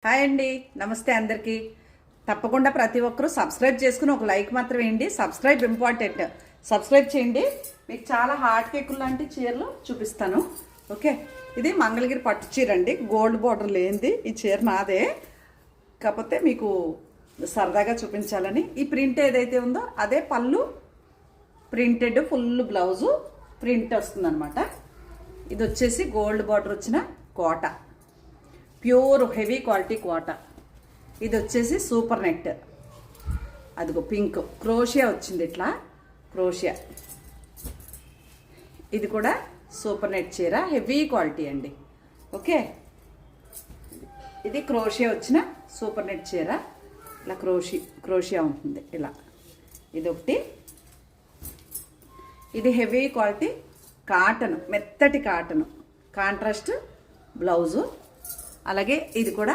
Hi అండి, నమస్తే అందరికీ. తప్పకుండా ప్రతి ఒక్కరూ సబ్స్క్రైబ్ చేసుకుని ఒక లైక్ మాత్రం వేయండి. Subscribe important. సబ్స్క్రైబ్ చేయండి. మీకు చాలా హార్ట్ కేకులు లాంటి చీరలు చూపిస్తాను. ఓకే, ఇది మంగళగిరి పట్టు చీర అండి, గోల్డ్ బార్డర్ లేనిది. ఈ చీర నాదే, కాకపోతే మీకు సరదాగా చూపించాలని. ఈ ప్రింట్ ఏదైతే ఉందో అదే పళ్ళు, ప్రింటెడ్ ఫుల్ బ్లౌజు ప్రింట్ వస్తుందన్నమాట. ఇది వచ్చేసి గోల్డ్ బార్డర్ వచ్చిన కోట, ప్యూర్ హెవీ క్వాలిటీ కోట. ఇది వచ్చేసి సూపర్ నెట్, అదిగో పింక్ క్రోషియా వచ్చింది, ఇట్లా క్రోషియా. ఇది కూడా సూపర్ నెట్ చీర, హెవీ క్వాలిటీ అండి. ఓకే, ఇది క్రోషియా వచ్చిన సూపర్ నెట్ చీర. ఇలా క్రోషియా ఉంటుంది ఇలా. ఇదొకటి. ఇది హెవీ క్వాలిటీ కాటన్, మెత్తటి కాటన్, కాంట్రాస్ట్ బ్లౌజు. అలాగే ఇది కూడా